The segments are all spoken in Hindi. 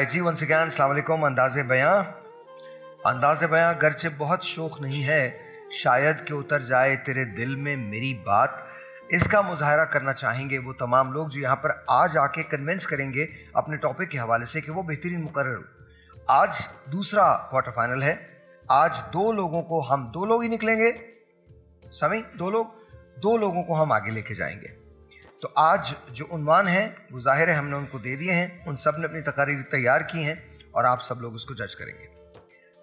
ऑलराइट जी, वंस अगेन अस्सलाम वालेकुम। अंदाज़े बयां गर्चे बहुत शौक नहीं है, शायद कि उतर जाए तेरे दिल में मेरी बात। इसका मुजाहरा करना चाहेंगे वो तमाम लोग जो यहाँ पर आज आके कन्विंस करेंगे अपने टॉपिक के हवाले से कि वो बेहतरीन मुकर्रर हो। आज दूसरा क्वार्टर फाइनल है। आज दो लोग ही निकलेंगे। समी दो लोगों को हम आगे लेके जाएंगे। तो आज जो उन्वान है वो जाहिर है हमने उनको दे दिए हैं, उन सब ने अपनी तकारीर तैयार की हैं और आप सब लोग उसको जज करेंगे।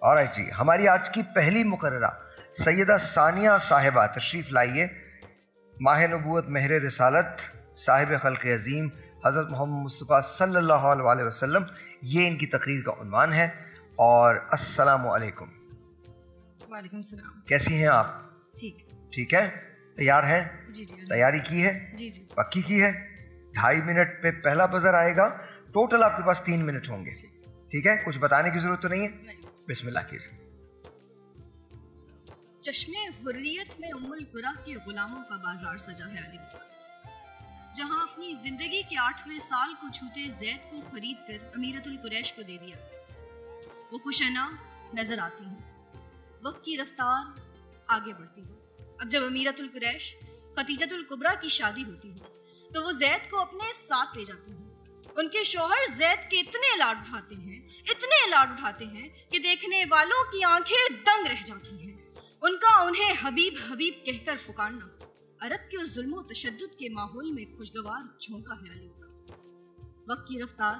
ऑलराइट जी, हमारी आज की पहली मुकर्ररा सैयदा सानिया साहिबा तशरीफ लाइए। माह नबूवत महर रिसालत साहिब खल्क़ अज़ीम हज़रत मोहम्मद मुस्तफ़ा सल्लल्लाहु अलैहि वसल्लम, ये इनकी तकरीर का उन्वान है। और अस्सलामु अलैकुम। वालेकुम सलाम। कैसी हैं आप? ठीक है। तैयार हैं? जी। तैयारी की है? जी। पक्की की है? 2.5 मिनट पे पहला बजर आएगा। टोटल आपके पास 3 मिनट होंगे। ठीक है, कुछ बताने की जरूरत तो नहीं है? बिस्मिल्लाह कीजिए। चश्मे हुर्रियत में उम्मुल कुरा के गुलामों का बाजार सजा है अली बता, जहां अपनी जिंदगी के 8वें साल को छूते ज़ैद को खरीद कर अमीरतुल कुरैश को दे दिया। वो खुशना नजर आती हैं, वक्त की रफ्तार आगे बढ़ती है। अब जब अमीरतुल कुरैश खतीजतुल कुबरा की शादी होती है तो वो ज़ैद को अपने साथ ले जाती हैं। उनके शौहर ज़ैद के इतने लाड उठाते हैं कि देखने वालों की आंखें दंग रह जाती हैं। उनका उन्हें हबीब हबीब कहकर पुकारना अरब के उस जुल्म तशद्दुद के माहौल में खुशगवार झोंका है अली का। वक्त की रफ्तार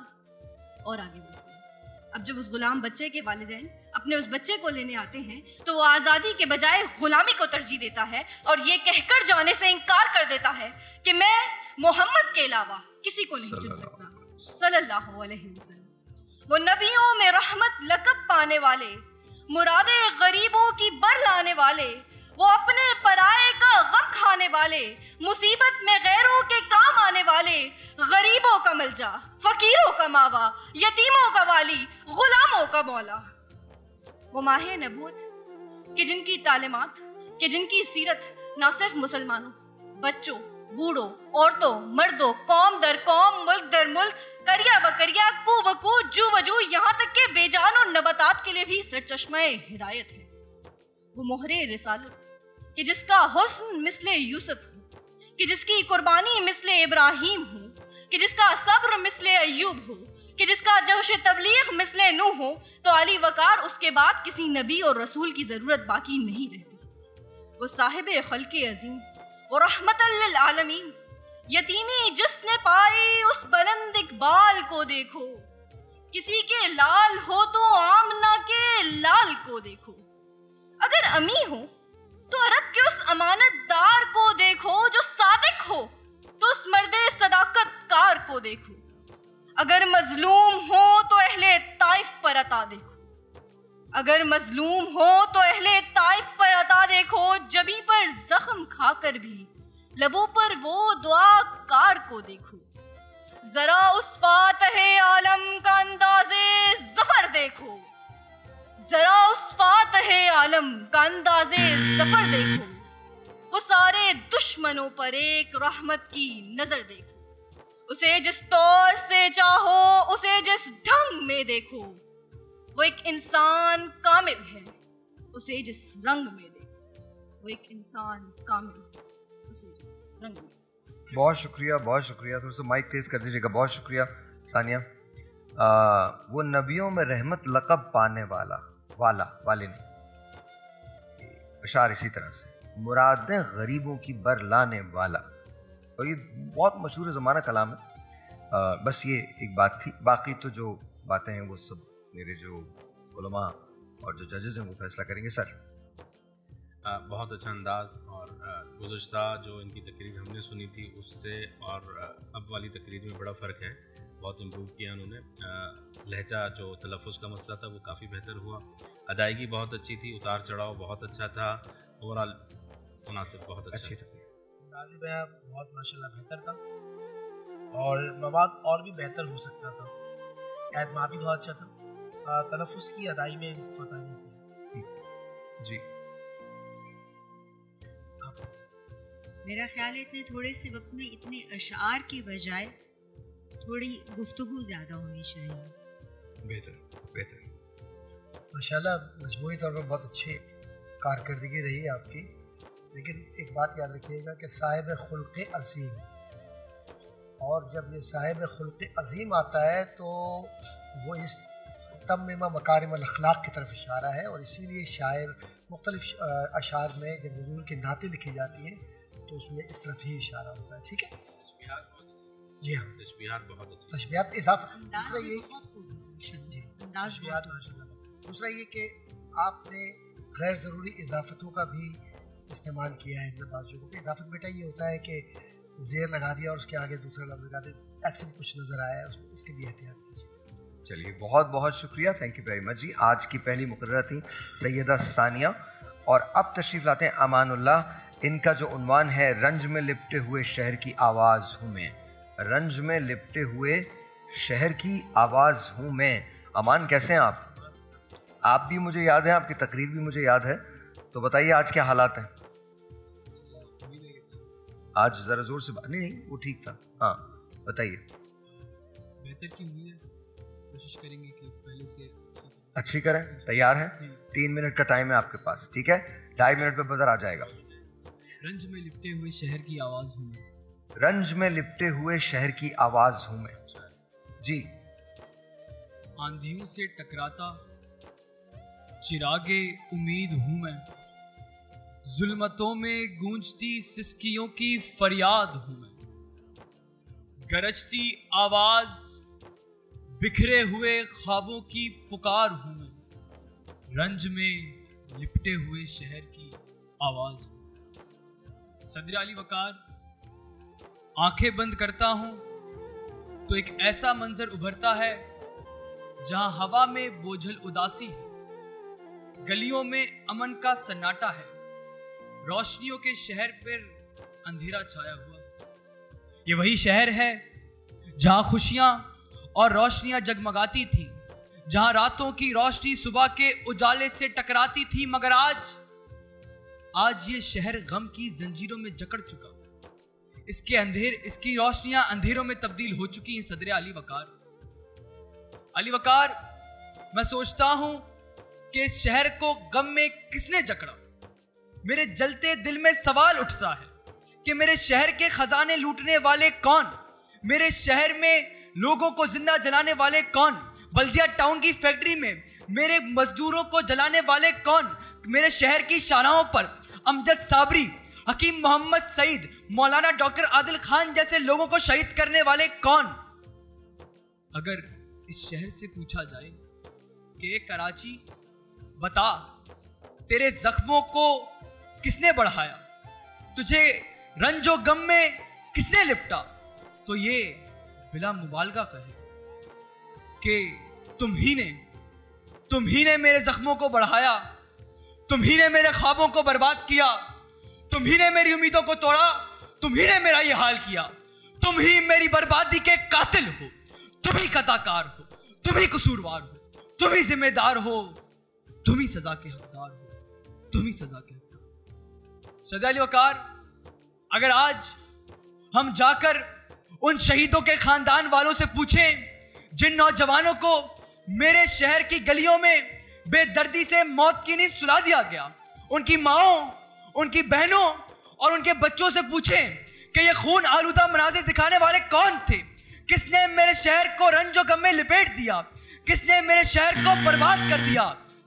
और आगे बढ़ती है। अब जब उस गुलाम बच्चे के वालिदैन अपने उस बच्चे को लेने आते हैं तो वो आज़ादी के बजाय गुलामी को तरजीह देता है और ये कहकर जाने से इनकार कर देता है कि मैं मोहम्मद के अलावा किसी को नहीं चुन सकता सल्लल्लाहु अलैहि वसल्लम। वो नबियों में रहमत लक़ब पाने वाले, मुरादे गरीबों की बर लाने वाले, वो अपने पराये का गम खाने वाले, मुसीबत में गैरों के काम आने वाले, गरीबों का मलजा, फकीरों का मावा, यतीमों का वाली, गुलामों का मौला। वो माहे नबूवत कि जिनकी तालीमात, कि जिनकी सीरत ना सिर्फ मुसलमानों, बच्चों, बूढ़ों, औरतों, मर्दों, कौम दर कौम, मुल्क दर मुल्क, करिया बकरिया, कू बकू, जू बजू, यहाँ तक के बेजान और नबातात के लिए भी सरचश्मे हिदायत है। वो मोहरे रिसालत कि जिसका हुस्न मिसले यूसुफ हो, कि जिसकी कुर्बानी मिसले इब्राहीम हो, कि जिसका सब्र मिसले अय्यूब हो, कि जिसका जोश तबलीग मिसले नूह हो, तो अली वकार उसके बाद किसी नबी और रसूल की जरूरत बाकी नहीं रहती। वो साहिब खल्क़े अज़ीम और रहमतल लिल आलमीन, यतीमी जिसने पाई उस बुलंद इकबाल को देखो, किसी के लाल हो तो आमना के लाल को देखो। अगर अमी हो तो अरब के उस अमानतदार को देखो, जो सादिक हो तो उस मर्दे सदाकत कार को देखो। अगर मजलूम हो तो अहले ताइफ पर अता देखो, अगर मजलूम हो तो अहले ताइफ पर अता देखो। जबी पर जख्म खाकर भी लबों पर वो दुआ कार को देखो। जरा उस फातहे आलम का अंदाज़े ज़फ़र देखो, जरा उस फातहे आलम का अंदाज़े ज़फ़र देखो। वो सारे दुश्मनों पर एक रहमत की नजर देखो। उसे जिस तौर से चाहो, उसे जिस ढंग में देखो। वो एक इंसान कामिल है, उसे जिस रंग में देखो। वो एक इंसान कामिल है, उसे जिस रंग में। बहुत शुक्रिया। थोड़ा सा माइक तेज कर दीजिएगा। बहुत शुक्रिया सानिया। वो नबियों में रहमत लक़ब पाने वाले नहीं, अशार इसी तरह से मुरादें गरीबों की बर लाने वाला। और ये बहुत मशहूर ज़माना कलाम है। बस ये एक बात थी, बाकी तो जो बातें हैं वो सब मेरे जो उलमा और जो जजेस हैं वो फैसला करेंगे। सर बहुत अच्छा अंदाज़, और गुज़श्ता जो इनकी तकरीर हमने सुनी थी उससे और अब वाली तकरीर में बड़ा फ़र्क है। बहुत इम्प्रूव किया उन्होंने। लहजा जो तलफ़ुज़ का मसला था वो काफ़ी बेहतर हुआ। अदायगी बहुत अच्छी थी, उतार चढ़ाव बहुत अच्छा था, ओवरऑल मुनासिब बहुत अच्छी थी। अंदाज़े बयां बहुत माशाल्लाह बेहतर था और मवाद और भी बेहतर हो सकता था। एतमाद भी बहुत अच्छा था। तलफ़ुज़ की अदाई में पता नहीं थी। जी मेरा ख्याल है इतने थोड़े से वक्त में इतने अशार की बजाय थोड़ी गुफ्तगू ज़्यादा होनी चाहिए। बेहतर बेहतर। माशाल्लाह मजमूई तौर पर बहुत अच्छी कारकर्दगी रही है आपकी, लेकिन एक बात याद रखिएगा कि साहिब खुल्क़ अज़ीम, और जब ये साहिब खुल्क़ अज़ीम आता है तो वो इस तम्मीमा मकारिम अखलाक की तरफ इशारा है, और इसीलिए शायर मुख्तलिफ अशार में जब हुजूर की नातें लिखी जाती हैं तो उसमें इस तरफ ही इशारा होता है। ठीक है जी हाँ, तशबीहात बहुत अच्छी, तशबीहात इजाफा। अंदाज दूसरा भी ये बहुत खूब है, जी, अंदाज तशबीहात बहुत खूब है। माशाल्लाह। दूसरा ये कि आपने गैर ज़रूरी इजाफतों का भी इस्तेमाल किया है इन बाजुओं को। इजाफत बेटा ये होता है कि ज़ेर लगा दिया और उसके आगे दूसरा लफ्ज़ लगा दिया, ऐसे भी कुछ नज़र आया है उसमें, इसकी भी एहतियात कीजिए। चलिए बहुत बहुत शुक्रिया, थैंक यू वेरी मच जी। आज की पहली मुकर्रर थी सैयदा सानिया, और अब तशरीफ़ लाते हैं अमानुल्लाह। इनका जो उन्वान है रंज में लिपटे हुए शहर की आवाज़ हूँ मैं, रंज में लिपटे हुए शहर की आवाज़ हूँ मैं। अमान कैसे हैं आप? आप भी मुझे याद है, आपकी तकरीर भी मुझे याद है, तो बताइए आज क्या हालात हैं? आज ज़रा ज़ोर से नहीं नहीं वो ठीक था, हाँ बताइए। बेहतर की उम्मीद है, कोशिश करेंगे कि पहले से अच्छी करें, तैयार हैं? 3 मिनट का टाइम है आपके पास, ठीक है? 2.5 मिनट में बजर आ जाएगा। रंज में लिपटे हुए शहर की आवाज़ हूँ मैं, रंज में लिपटे हुए शहर की आवाज़ हूँ मैं जी। आंधियों से टकराता चिरागे उम्मीद हूँ मैं, जुल्मतों में गूंजती सिसकियों की फरियाद हूँ मैं, गरजती आवाज बिखरे हुए ख्वाबों की पुकार हूँ मैं, रंज में लिपटे हुए शहर की आवाज हूँ। सदर अली वकार, आंखें बंद करता हूँ तो एक ऐसा मंजर उभरता है जहां हवा में बोझल उदासी है, गलियों में अमन का सन्नाटा है, रोशनियों के शहर पर अंधेरा छाया हुआ। ये वही शहर है जहां खुशियां और रोशनियां जगमगाती थी, जहां रातों की रोशनी सुबह के उजाले से टकराती थी, मगर आज ये शहर गम की जंजीरों में जकड़ चुका। इसकी रोशनियां अंधेरों में तब्दील हो चुकी हैं। सदर अली वकार, मैं सोचता हूं कि इस शहर को गम में किसने जकड़ा। मेरे जलते दिल में सवाल उठता है कि मेरे शहर के खजाने लूटने वाले कौन, मेरे शहर में लोगों को जिंदा जलाने वाले कौन, बल्दिया टाउन की फैक्ट्री में मेरे मजदूरों को जलाने वाले कौन, मेरे शहर की शाहराहों पर अमजद साबरी, हकीम मोहम्मद सईद, मौलाना डॉक्टर आदिल खान जैसे लोगों को शहीद करने वाले कौन। अगर इस शहर से पूछा जाए कि कराची बता, तेरे जख्मों को किसने बढ़ाया, तुझे रंजो गम में किसने लिपटा, तो ये बिला मुबालगा कहे कि तुम ही ने मेरे जख्मों को बढ़ाया, तुम ही ने मेरे ख्वाबों को बर्बाद किया, तुम ही ने मेरी उम्मीदों को तोड़ा, तुम ही ने मेरा ये हाल किया, तुम ही मेरी बर्बादी के कातिल हो, तुम ही कताकार हो, तुम ही कसूरवार हो, तुम ही जिम्मेदार हो, तुम ही सजा के हकदार हो, तुम ही सजा के हकदार। सदर अली वकार, अगर आज हम जाकर उन शहीदों के खानदान वालों से पूछें जिन नौजवानों को मेरे शहर की गलियों में बेदर्दी से मौत की नींद सुला दिया गया, उनकी माओं, उनकी बहनों और उनके बच्चों से पूछें कि ये खून आलूदा मनाजिर दिखाने वाले कौन थे, किसने मेरे शहर को रंजो गम में लिपेट दिया, किसने मेरे शहर को बर्बाद कर दिया,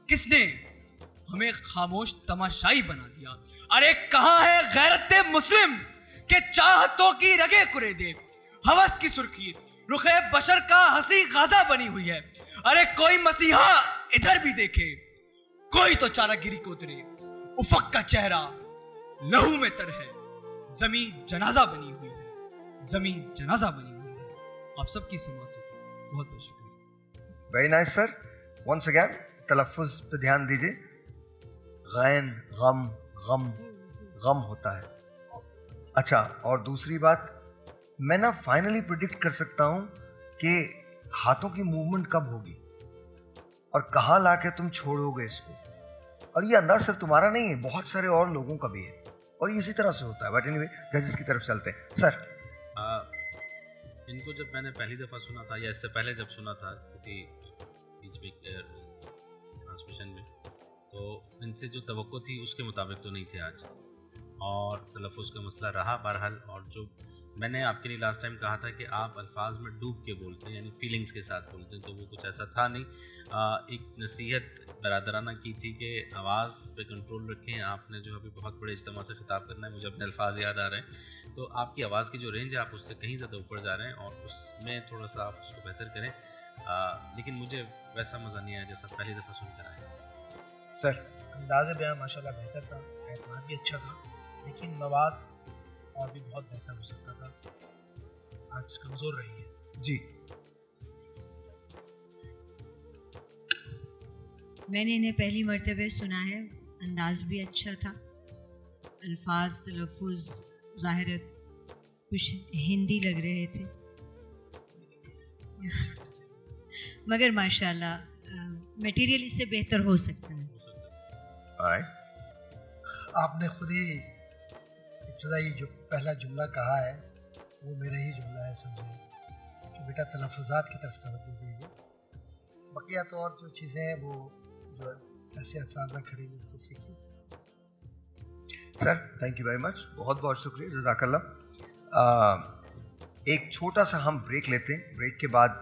किसने हमें खामोश तमाशाई बना दिया। अरे कहां है गैरत मुस्लिम के चाहतों की रगे कुरेदे, हवस की सुर्खी रुखे बशर का हंसी गाजा बनी हुई है। अरे कोई मसीहा इधर भी देखे, कोई तो चारागिरी को उतरे, उफक का चेहरा लहू में तर है, जमीन जनाजा बनी हुई है, जमीन जनाजा बनी हुई है। आप सबकी समात हो, बहुत बहुत शुक्रिया। Very nice sir, once again तलफ्फुज पे ध्यान दीजिए। गैन गम गम गम होता है। अच्छा, और दूसरी बात, मैं ना फाइनली प्रिडिक्ट कर सकता हूं कि हाथों की मूवमेंट कब होगी और कहां लाके तुम छोड़ोगे इसको। और ये अंदाज सिर्फ तुम्हारा नहीं है, बहुत सारे और लोगों का भी है, और ये इसी तरह से होता है। बट एनीवे, जजेस की तरफ चलते हैं। सर, इनको जब मैंने पहली दफ़ा सुना था या इससे पहले जब सुना था किसी बीच में ट्रांसमिशन में, तो इनसे जो तवक्को थी उसके मुताबिक तो नहीं थे आज, और तलफ़ुज़ का मसला रहा बहरहाल। और जो मैंने आपके लिए लास्ट टाइम कहा था कि आप अल्फाज में डूब के बोलते हैं, यानी फीलिंग्स के साथ बोलते हैं, तो वो कुछ ऐसा था नहीं। एक नसीहत बरादराना की थी कि आवाज़ पे कंट्रोल रखें। आपने जो अभी बहुत बड़े इज्तिमा से खिताब करना है, मुझे अपने अल्फाज याद आ रहे हैं, तो आपकी आवाज़ की जो रेंज है आप उससे कहीं ज़्यादा ऊपर जा रहे हैं, और उसमें थोड़ा सा आप उसको बेहतर करें। लेकिन मुझे वैसा मज़ा नहीं आया जैसा पहली दफ़ा सुनकर आया। सर, अंदाज़ बयान माशाल्लाह बेहतर था, एतमाद भी अच्छा था, लेकिन मवाद और भी बहुत बेहतर हो सकता था। आज कमज़ोर रही है जी। मैंने इन्हें पहली मर्तबा सुना है, अंदाज भी अच्छा था, अल्फाज तलफ़ुज़ ज़ाहिर है कुछ हिंदी लग रहे थे मगर माशाल्लाह मटेरियल इससे बेहतर हो सकता है। आपने खुद ही इब्तदाई जो पहला जुमला कहा है वो मेरा ही जुमला है, समझिए कि बेटा तलफ़ुज़ात की तरफ तवज्जो दीजिए, बकिया तो और जो चीज़ें हैं वो जो ऐसे असाज़ा खड़ी मुझसे सीखिए। Sir, thank you very much, बहुत बहुत शुक्रिया, जज़ाकल्लाह। एक छोटा सा हम ब्रेक लेते हैं, ब्रेक के बाद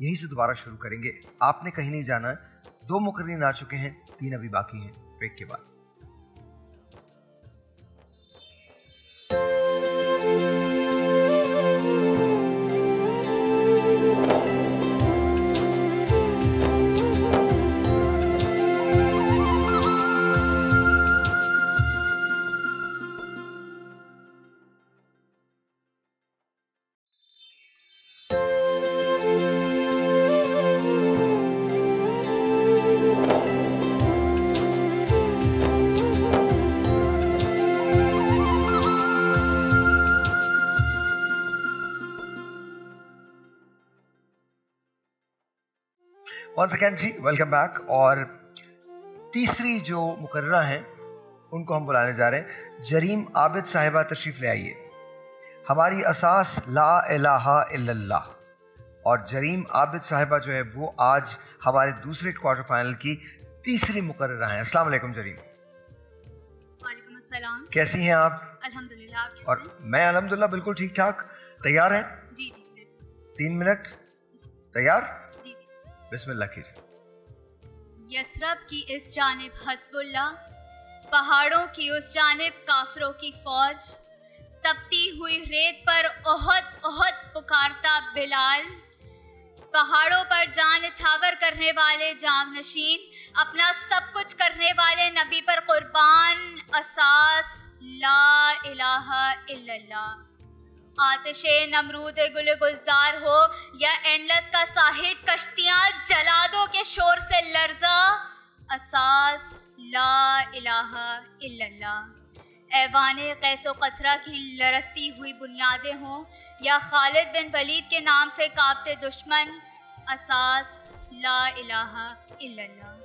यहीं से दोबारा शुरू करेंगे। आपने कहीं नहीं जाना है, 2 मुकर्रीन आ चुके हैं, 3 अभी बाकी हैं। ब्रेक के बाद वंस अगेन जी, वेलकम बैक। और तीसरी जो मुकर्ररा हैं उनको हम बुलाने जा रहे हैं। जरीम आबिद साहिबा तशरीफ़ ले आइए। हमारी असास ला इलाहा इल्लल्लाह, और जरीम आबिद साहिबा जो है वो आज हमारे दूसरे क्वार्टर फाइनल की तीसरी मुकर्ररा हैं। अस्सलाम वालेकुम जरीम। वालेकुम अस्सलाम। कैसी हैं आप? अल्हम्दुलिल्लाह। आप कैसे? और मैं अल्हम्दुलिल्लाह बिल्कुल ठीक ठाक। तैयार हैं? जी जी। 3 मिनट तैयार? जी जी। बिस्मिल्लाह कीजिए। यसरब की इस जानिब हज़्बुल्लाह, पहाड़ों की उस जानिब काफिरों की फौज, तपती हुई रेत पर ओहद ओहद पुकारता बिलाल, पहाड़ों पर जान निछावर करने वाले जामनशीन, अपना सब कुछ करने वाले नबी पर कुर्बान, असास ला इलाहा इल्लल्लाह। आतिशे नमरूद गुल गुलजार हो या एंडलेस का साहिद कश्तियाँ जलादों के शोर से लर्जा, असास ला इलाहा इल्लल्लाह। ऐवाने कैसो कसरा की लरसती हुई बुनियादें हों या खालिद बिन वलीद के नाम से कांपते दुश्मन, असास ला इलाहा इल्लल्लाह।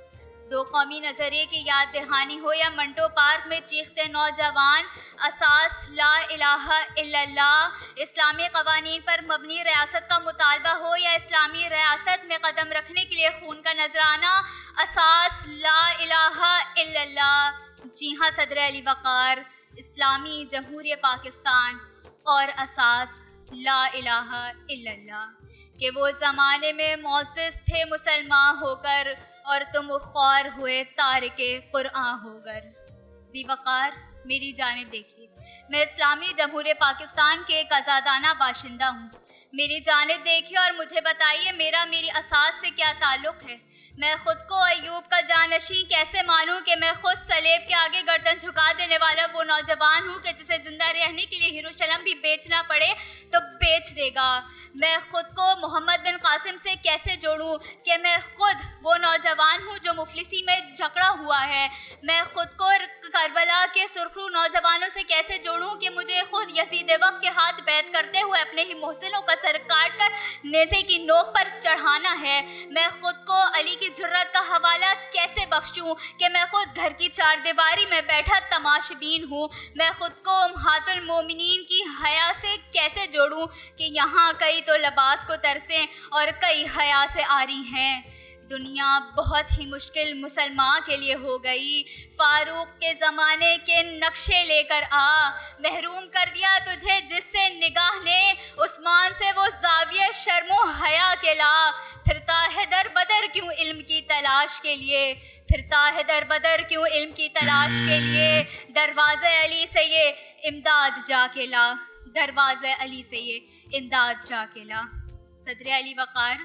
दो कौमी नज़रिए की याद दहानी हो या मंटो पार्क में चीखते नौजवान, असास ला इलाहा इल्लल्लाह। इस्लामी कवानीन पर मबनी रियासत का मुतालबा हो या इस्लामी रियासत में कदम रखने के लिए खून का नजराना, असास ला इलाहा इल्लल्लाह। जी हाँ सदर अली वक़ार, इस्लामी जमहूरियत पाकिस्तान और असास ला इलाहा इल्लल्लाह। कि वो ज़माने में मोअज़्ज़िज़ थे मुसलमान होकर और तुम ख्वार हुए तारिके कुरान होकर। जी वक़ार, मेरी जानिब देखिए, मैं इस्लामी जमहूरियत पाकिस्तान के एक आज़ादाना बाशिंदा हूँ। मेरी जानिब देखिए और मुझे बताइए मेरी असास से क्या ताल्लुक़ है। मैं खुद को अयूब का जानशी कैसे मानूं कि मैं खुद सलेब के आगे गर्दन झुका देने वाला वो नौजवान हूँ कि जिसे जिंदा रहने के लिए यरूशलेम भी बेचना पड़े तो बेच देगा। मैं खुद को मोहम्मद बिन कासिम से कैसे जोड़ूं कि मैं खुद वो नौजवान हूँ जो मुफलिसी में जकड़ा हुआ है। मैं खुद को करबला के सुरखरू नौजवानों से कैसे जोड़ूं कि मुझे खुद यजीद वक्त के हाथ बैत करते हुए अपने ही मोहसिनों का सर काट कर नेज़े की नोक पर चढ़ाना है। मैं खुद को अली की जुर्रत का हवाला कैसे बख्शूं कि मैं खुद घर की चारदीवारी में बैठा तमाशबीन हूँ। मैं खुद को उम्महातुल मोमिनीन की हया से कैसे जोड़ूं कि यहाँ कई तो लिबास को तरसें और कई हया से आरी हैं। दुनिया बहुत ही मुश्किल मुसलमान के लिए हो गई। फारूक के ज़माने के नक्शे लेकर आ, महरूम कर दिया तुझे जिससे निगाह ने, उस्मान से वो ज़ाविये शर्मो हया के ला। फिरता है दर बदर क्यों इल्म की तलाश के लिए, फिरता है दर बदर क्यों इल्म की तलाश के लिए। दरवाज़े अली से ये इमदाद जाके ला, दरवाज़े अली से ये इमदाद जाके ला। सदर अली वक़ार,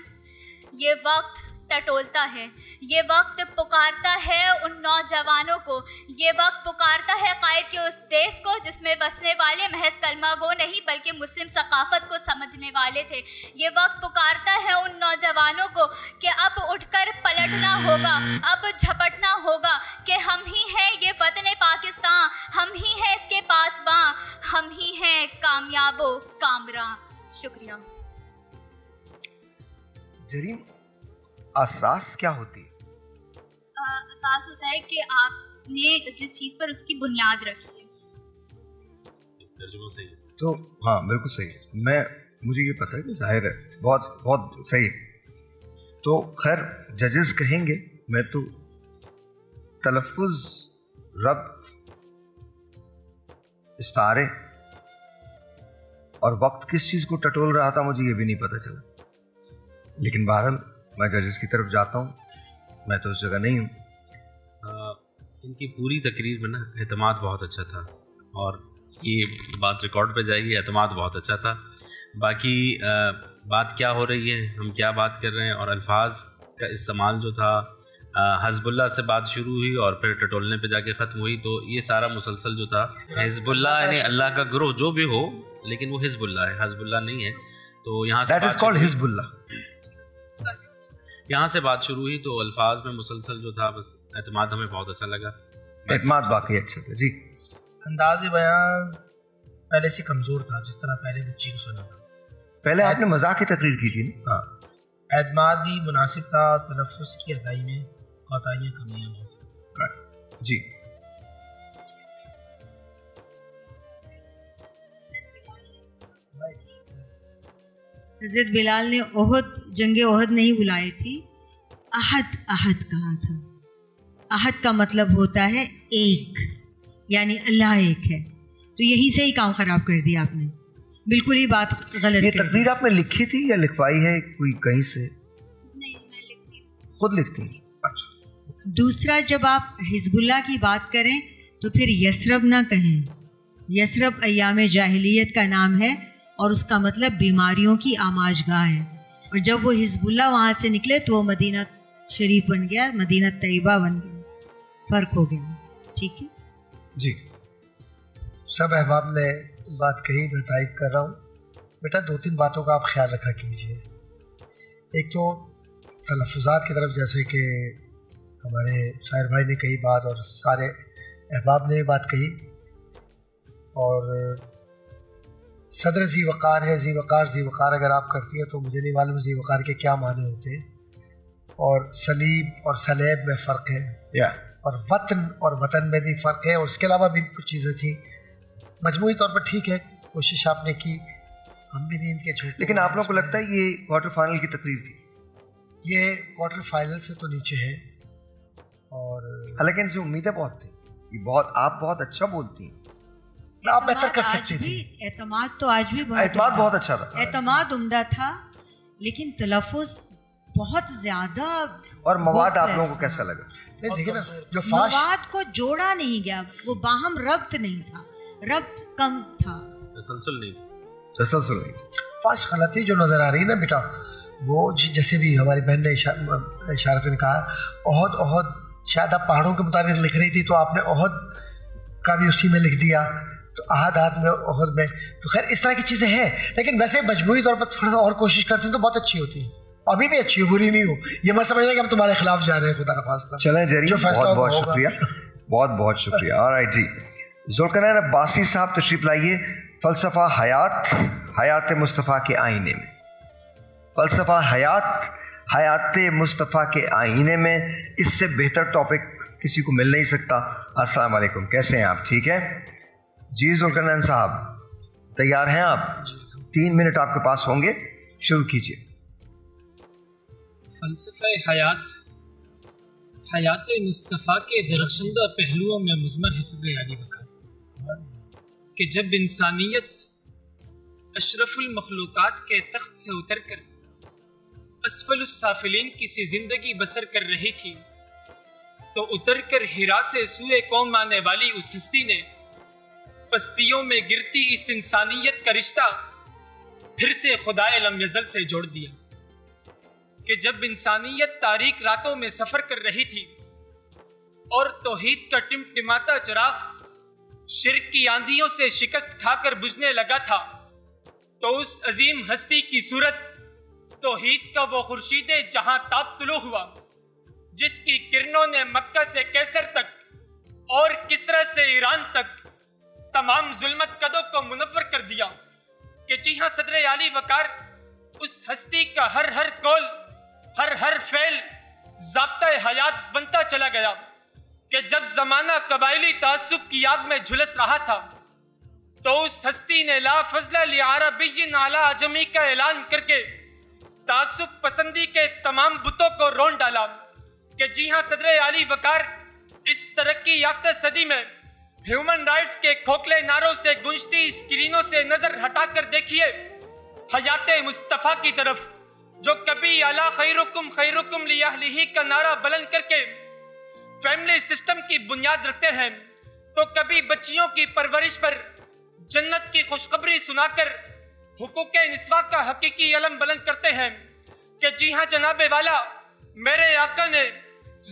ये वक्त टटोलता है, ये वक्त पुकारता है उन नौजवानों को, ये वक्त पुकारता है कायद के उस देश को जिसमें बसने वाले महज कलमा गो नहीं बल्कि मुस्लिम सकाफत को समझने वाले थे। ये वक्त पुकारता है उन नौजवानों को कि अब उठकर पलटना होगा, अब झपटना होगा कि हम ही हैं ये वतन पाकिस्तान, हम ही हैं इसके पासबां, हम ही हैं कामयाबो कामरां। शुक्रिया। जरीम, असास क्या होती है? असास होता है कि आपने जिस चीज़ पर उसकी बुनियाद रखी है। सही है। तो हाँ, बिल्कुल सही है। मुझे ये पता है कि जाहिर है, बहुत बहुत सही है। तो खैर जजेस कहेंगे, मैं तो तलफ़ुज़, रब्त, इस्तारे और वक्त किस चीज़ को टटोल रहा था मुझे ये भी नहीं पता चला। लेकिन बहरहाल मैं जजेस की तरफ जाता हूँ, मैं तो उस जगह नहीं हूँ। इनकी पूरी तकरीर में ना एतमाद बहुत अच्छा था और ये बात रिकॉर्ड पे जाएगी, एतमाद बहुत अच्छा था। बाकी बात क्या हो रही है, हम क्या बात कर रहे हैं और अल्फाज का इस्तेमाल जो था, हिज़्बुल्लाह से बात शुरू हुई और फिर टटोलने पे जाके ख़त्म हुई। तो ये सारा मुसलसल जो था, हिज़्बुल्लाह यानी अल्लाह का गिरोह जो भी हो, लेकिन वो हिज़्बुल्लाह है, हिज़्बुल्लाह नहीं है। तो यहाँ say that is called Hezbollah. यहाँ से बात शुरू हुई तो अल्फाज में मुसलसल जो था, बस एतमाद हमें बहुत अच्छा लगा। एतमाद वाकई अच्छा था जी। अंदाज़े बयां पहले से कमज़ोर था, जिस तरह पहले बच्ची को सुना था। पहले आपने मजाक की तकरीर की थी ना? हाँ, एतमाद भी मुनासिब था, तलफ़ुज़ की अदाई में कोताहियां कमियां बहुत जी। हज़रत बिलाल ने जंगे ओहद नहीं बुलाई थी, अहद कहा था। अहद का मतलब होता है एक, यानी अल्लाह एक है। तो यहीं से ही काम खराब कर दिया आपने, बिल्कुल ही बात गलत। ये तकरीर आपने लिखी थी या लिखवाई है कोई कहीं से? नहीं, मैं लिखती हूँ। खुद लिखती हैं? अच्छा। दूसरा, जब आप हिज़्बुल्लाह की बात करें तो फिर यसरब ना कहें। यसरब अय्याम जाहिलियत का नाम है और उसका मतलब बीमारियों की आमाजगाह है। और जब वो हिज़्बुल्लाह वहाँ से निकले तो वो मदीना शरीफ बन गया, मदीना तैयबा बन गया, फ़र्क हो गया। ठीक है जी। सब अहबाब ने बात कही, मैं तायद कर रहा हूँ। बेटा 2-3 बातों का आप ख्याल रखा कीजिए। एक तो तलफ़ुज़ात की तरफ, जैसे कि हमारे शायर भाई ने कही बात और सारे अहबाब ने भी बात कही। और सदर ज़ी वक़ार है, ज़ी वक़ार अगर आप करती है तो मुझे नहीं मालूम ज़ी वक़ार के क्या माने होते हैं। और सलीब और सलेब में फ़र्क है, और वतन और वतन में भी फ़र्क है। और उसके अलावा भी कुछ चीज़ें थी। मजमूई तौर पर ठीक है, कोशिश आपने की, हम भी नींद के छूट। लेकिन आप लोगों को लगता है ये क्वार्टर फाइनल की तकरीर थी? ये क्वार्टर फाइनल से तो नीचे है। और हालांकि इनसे उम्मीदें बहुत थी, ये आप बहुत अच्छा बोलती हैं, आप बेहतर कर सकती थी। एतमाद तो आज भी एतमाद बहुत अच्छा था, एतमाद उम्दा था, लेकिन तलफ़ुज़ बहुत ज़्यादा। और मवाद आप लोगों को कैसा लगा? नहीं, देखिए ना, जो मवाद को जोड़ा नहीं गया, वो बाहम रब्त नहीं था, रब्त कम था, तसलसल नहीं। फाश गलती जो नज़र आ रही है ना बेटा, वो जैसे भी हमारी बहन ने इशारतन कहा, ओहद शायद आप पहाड़ों के मुताबिक लिख रही थी तो आपने ओहद का भी उसी में लिख दिया, तो आहद में ओहद में। तो खैर इस तरह की चीज़ें हैं, लेकिन वैसे मजबूरी तौर पर थोड़ा सा और कोशिश करते हैं तो बहुत अच्छी होती है। अभी भी अच्छी हो, बुरी नहीं हो। ये मत समझना कि हम तुम्हारे खिलाफ जा रहे हैं, खुदा का खास्ता। चलें जरीब, बहुत शुक्रिया, बहुत शुक्रिया। ऑलराइट जी, ज़ुल्करनैन अब्बासी साहब तशरीफ लाइए। फ़लसफ़ा हयात मुस्तफ़ा के आईने में। फ़लसफ़ा हयात मुस्तफ़ा के आईने में, इससे बेहतर टॉपिक किसी को मिल नहीं सकता। अस्सलाम वालेकुम, कैसे हैं आप? ठीक है जी। ज़ुल्करनैन साहब तैयार हैं आप? 3 मिनट आपके पास होंगे, शुरू कीजिए। फ़लसफ़े हयात मुस्तफ़ा के दरख्शंदा पहलुओं में मुज़मर है सदर अली वक़ार कि जब इंसानियत अशरफुल मखलूक़ात के तख्त से उतरकर असफलुस साफिलीन की सी जिंदगी बसर कर रही थी, तो उतरकर हिरा से सूए कौम आने वाली उस हस्ती ने पस्तियों में गिरती इस इंसानियत का रिश्ता फिर से खुदाए लम यज़ल से जोड़ दिया कि जब इंसानियत तारीक रातों में सफर कर रही थी और तौहीद का टिमटिमाता चिराग शिर्क की आंधियों से शिकस्त खाकर बुझने लगा था, तो उस अजीम हस्ती की सूरत तौहीद का वो खुर्शीद जहां ताब तुलू हुआ, जिसकी किरणों ने मक्का से कैसर तक और किसरा से ईरान तक तमाम जुल्मत कदों को मुनव्वर कर दिया। कि जी हाँ, सदर आली वकार उस हस्ती का हर हर कौल, हर फेल ज़ाब्ता हयात बनता चला गया। कि जब जमाना कबायली तासुब की आग में झुलस रहा था, तो उस हस्ती ने ला फजला लि अरबिय्यिन अला अजमी का ऐलान करके तासुब पसंदी के तमाम बुतों को रोन डाला। कि जी हाँ, सदर आली वकार इस तरक्की याफ्ता सदी में ह्यूमन राइट्स के खोखले नारों से गूंजती स्क्रीनों से नजर हटाकर देखिए हयात मुस्तफ़ा की तरफ, जो कभी अला खैरुकुम लिअहलिही का नारा बुलंद करके फैमिली सिस्टम की बुनियाद रखते हैं, तो कभी बच्चियों की परवरिश पर जन्नत की खुशखबरी सुनाकर हुकूके निस्वा का हकीकी अलम बुलंद करते हैं। कि जी हाँ जनाबे वाला, मेरे आका ने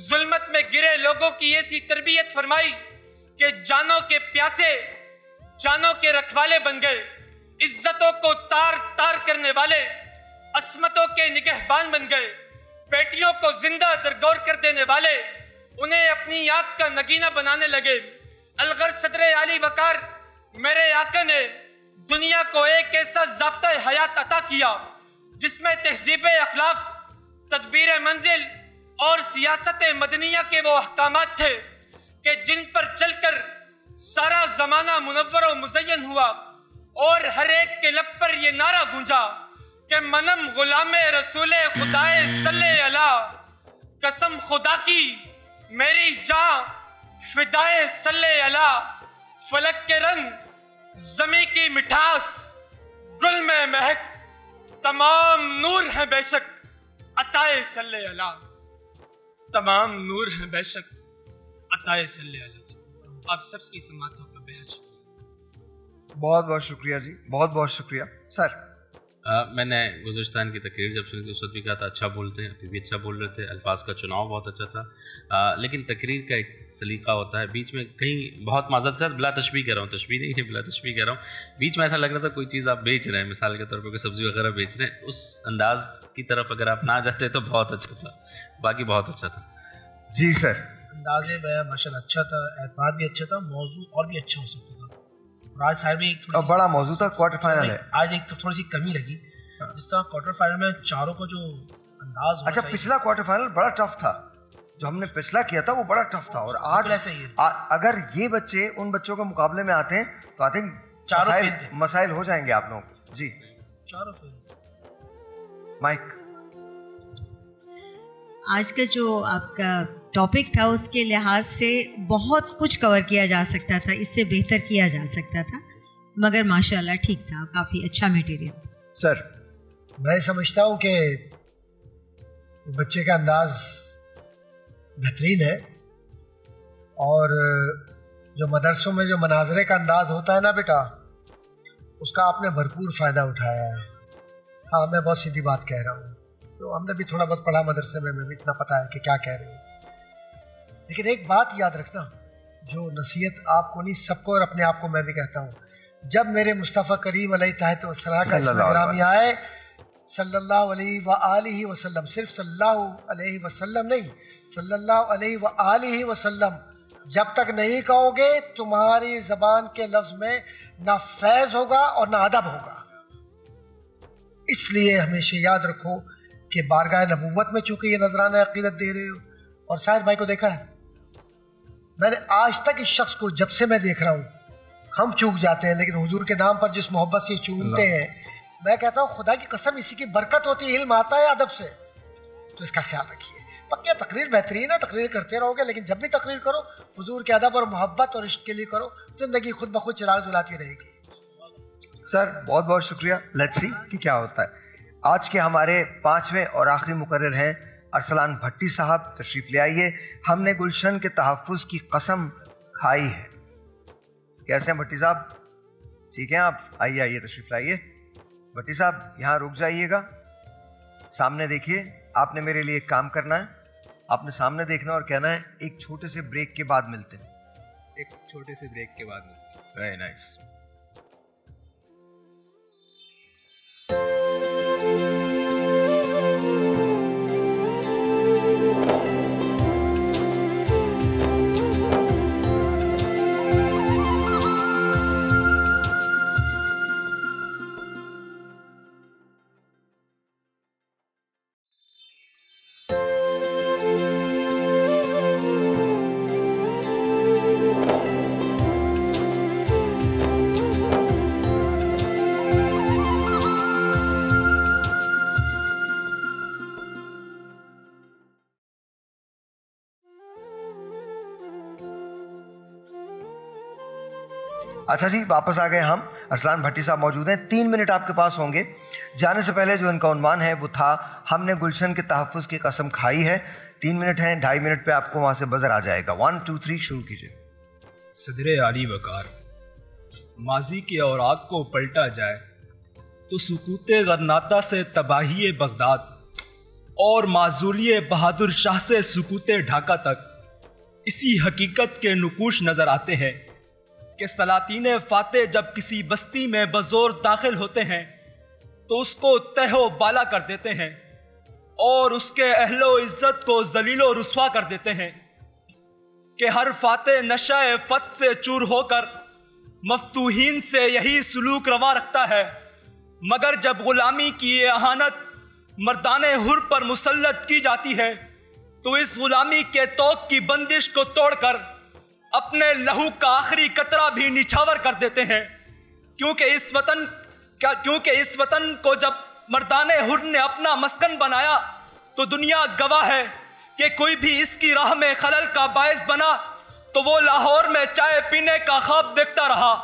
जुल्मत में गिरे लोगों की ऐसी तरबियत फरमाई कि जानों के प्यासे जानों के रखवाले बन गए, इज्जतों को तार तार करने वाले अस्मतों के निगहबान बन गए, बेटियों को जिंदा दरगौर कर देने वाले उन्हें अपनी आग का नगीना बनाने लगे। अलगर सदर आली वकार, मेरे आका ने दुनिया को एक ऐसा ज़ाब्ता हयात अता किया जिसमें तहजीब अखलाक, तदबीर मंजिल और सियासत मदनिया के वो अहकामात थे कि जिन पर चलकर सारा जमाना मुनव्वर और मुज़य्यन हुआ, और हर एक के लब पर ये नारा गूंजा कि मनम गुलामे रसूले खुदाए सल्ले अला, कसम खुदा की मेरी जान फिदाए सल्ले अला, फलक के रंग ज़मी की मिठास गुल में महक तमाम नूर है बेशक अताए सल्ले अला, तमाम नूर है बेशक अताए सल्ले अला। आप सबकी समातों का बेहद शुक्रिया। बहुत बहुत शुक्रिया जी, बहुत बहुत शुक्रिया सर। मैंने गुज़श्तान की तकरीर जब सुनी थी उस वक्त भी कहा था अच्छा बोलते हैं, अभी भी अच्छा बोल रहे थे, अल्फाज का चुनाव बहुत अच्छा था। लेकिन तकरीर का एक सलीका होता है, बीच में कहीं बहुत माज़रत है, बिला तशबीह कह रहा हूँ, तशबीह नहीं है, बिला तशबीह कह रहा हूँ, बीच में ऐसा लग रहा था कोई चीज़ आप बेच रहे हैं, मिसाल के तौर पर कोई सब्ज़ी वगैरह बेच रहे हैं, उस अंदाज की तरफ अगर आप ना जाते तो बहुत अच्छा था, बाकी बहुत अच्छा था। जी सर, अंदाज़े बयां माशाल्लाह अच्छा था, एतमाद भी अच्छा था, मौजू और भी अच्छा हो सकता था। और आज साहब में एक थोड़ी बड़ा मौजू था, क्वार्टर फाइनल है। आज एक तो थोड़ी सी कमी लगी, जिस तरह क्वार्टर फाइनल में चारों को जो अंदाज अच्छा, पिछला क्वार्टर फाइनल बड़ा टफ था, जो हमने पिछला किया था वो बड़ा टफ था, और आज ऐसा ही है। अगर ये बच्चे उन बच्चों के मुकाबले में आते हैं तो आई थिंक चारों मसाइल हो जाएंगे आप लोगों को। जी चारों माइक। आज का जो आपका टॉपिक था उसके लिहाज से बहुत कुछ कवर किया जा सकता था, इससे बेहतर किया जा सकता था, मगर माशाल्लाह ठीक था, काफ़ी अच्छा मटेरियल। सर, मैं समझता हूँ कि बच्चे का अंदाज बेहतरीन है, और जो मदरसों में जो मनाजरे का अंदाज होता है ना बेटा, उसका आपने भरपूर फ़ायदा उठाया है। हाँ, मैं बहुत सीधी बात कह रहा हूँ, तो हमने भी थोड़ा बहुत पढ़ा मदरसे में, हमें भी इतना पता है कि क्या कह रहे हो। लेकिन एक बात याद रखना, जो नसीहत आपको नहीं सबको और अपने आप को मैं भी कहता हूँ, जब मेरे मुस्तफ़ा करीम अलैहिस्सलाम का इसम ग्रामी आए सल्लल्लाहु अलैहि वसल्लम, सिर्फ सल्लल्लाहु अलैहि वसल्लम नहीं, सल्लल्लाहु अलैहि वसल्लम जब तक नहीं कहोगे तुम्हारी ज़बान के लफ्ज़ में ना फैज़ होगा और ना अदब होगा। इसलिए हमेशा याद रखो कि बारगाह नबूवत में चूँकि ये नजराना अक़ीदत दे रहे हो, और साहिर भाई को देखा है मैंने, आज तक इस शख्स को जब से मैं देख रहा हूँ, हम चूक जाते हैं लेकिन हुजूर के नाम पर जिस मोहब्बत से चूमते हैं, मैं कहता हूँ खुदा की कसम इसी की बरकत होती है, इल्म आता है अदब से। तो इसका ख्याल रखिए। पक्की तकरीर बेहतरीन है, तकरीर करते रहोगे, लेकिन जब भी तकरीर करो हुजूर के अदब और मोहब्बत और इश्क के लिए करो, ज़िंदगी खुद ब खुद चिराग जलाती रहेगी। सर बहुत बहुत शुक्रिया। लेट्स सी कि क्या होता है। आज के हमारे 5वें और आखिरी मुकर्रर हैं अरसलान भट्टी साहब। तशरीफ़ ले आइए। हमने गुलशन के तहफ़्फ़ुज़ की कसम खाई है। कैसे हैं भट्टी साहब? ठीक हैं आप? आइए आइए, तशरीफ़ लाइए। भट्टी साहब यहाँ रुक जाइएगा, सामने देखिए। आपने मेरे लिए एक काम करना है, आपने सामने देखना और कहना है एक छोटे से ब्रेक के बाद मिलते हैं। एक छोटे से ब्रेक के बाद मिलते हैं। Very nice. अच्छा जी, वापस आ गए हम। अरसलान भट्टी साहब मौजूद हैं। 3 मिनट आपके पास होंगे। जाने से पहले जो इनका उन्वान है वो था हमने गुलशन के तहफ़्फ़ुज़ की कसम खाई है। 3 मिनट हैं, 2.5 मिनट पे आपको वहाँ से बज़र आ जाएगा। 1 2 3 शुरू कीजिए। सदरे आली वकार, माजी के औरात को पलटा जाए तो सुकूते गरनाता से तबाही बगदाद और माजूलिये बहादुर शाह से सुकूते ढाका तक इसी हकीकत के नुकूश नजर आते हैं कि सलातीन फाते जब किसी बस्ती में बजोर दाखिल होते हैं तो उसको तहो बाला कर देते हैं और उसके अहलो इज्जत को जलीलो रुस्वा कर देते हैं कि हर फाते नशाए फत से चूर होकर मफ्तूहीन से यही सलूक रवा रखता है, मगर जब गुलामी की ये अहानत मर्दाने हुर पर मुसल्लत की जाती है तो इस गुलामी के तोक की बंदिश को तोड़कर अपने लहू का आखिरी कतरा भी निछावर कर देते हैं। क्योंकि इस वतन को जब मर्दाने हुर ने अपना मस्कन बनाया तो दुनिया गवाह है कि कोई भी इसकी राह में खलल का बायस बना तो वो लाहौर में चाय पीने का ख्वाब देखता रहा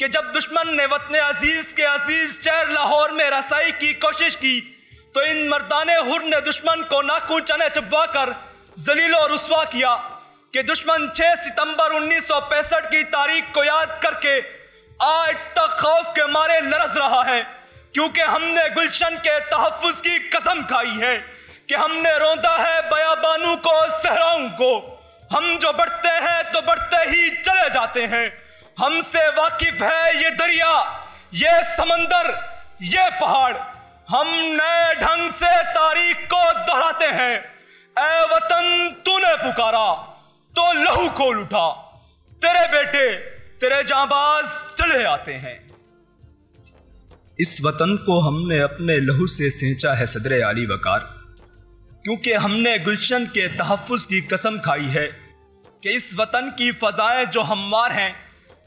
कि जब दुश्मन ने वतन अजीज के अजीज शहर लाहौर में रसाई की कोशिश की तो इन मर्दाने हुर ने दुश्मन को नाखून चने चबवा कर जलीलो रुस्वा किया कि दुश्मन 6 सितंबर 1965 की तारीख को याद करके आज तक खौफ के मारे लरज रहा है, क्योंकि हमने गुलशन के तहफ़्फ़ुज़ की कसम खाई है कि हमने रोंदा है बयाबानू को, सहराओं को। हम जो बढ़ते हैं तो बढ़ते ही चले जाते हैं। हमसे वाकिफ है ये दरिया, ये समंदर, ये पहाड़। हम नए ढंग से तारीख को दोहराते हैं। ऐ वतन तूने पुकारा तो लहू खोल उठा, तेरे बेटे तेरे जांबाज चले आते हैं। इस वतन को हमने अपने लहू से सेंचा है सदरे आली वकार, क्योंकि हमने गुलशन के तहफ़्फ़ुज़ की कसम खाई है कि इस वतन की फ़ज़ाएं जो हमवार हैं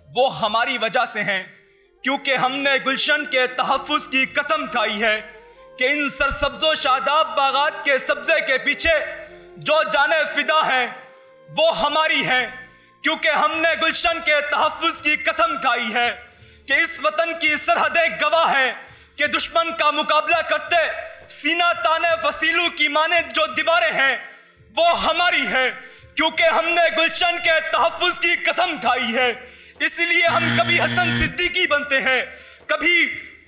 वो हमारी वजह से हैं, क्योंकि हमने गुलशन के तहफ़्फ़ुज़ की कसम खाई है कि इन सरसब्ज़ो शादाब बागात के सब्ज़े के पीछे जो जाने फिदा हैं वो हमारी हैं, क्योंकि हमने गुलशन के तहफ़्फ़ुज़ की कसम खाई है कि इस वतन की सरहदें गवाह हैं कि दुश्मन का मुकाबला करते सीना ताने फसीलू की माने जो दीवारें हैं वो हमारी हैं, क्योंकि हमने गुलशन के तहफ़्फ़ुज़ की कसम खाई है। इसलिए हम कभी हसन सिद्दीकी बनते हैं, कभी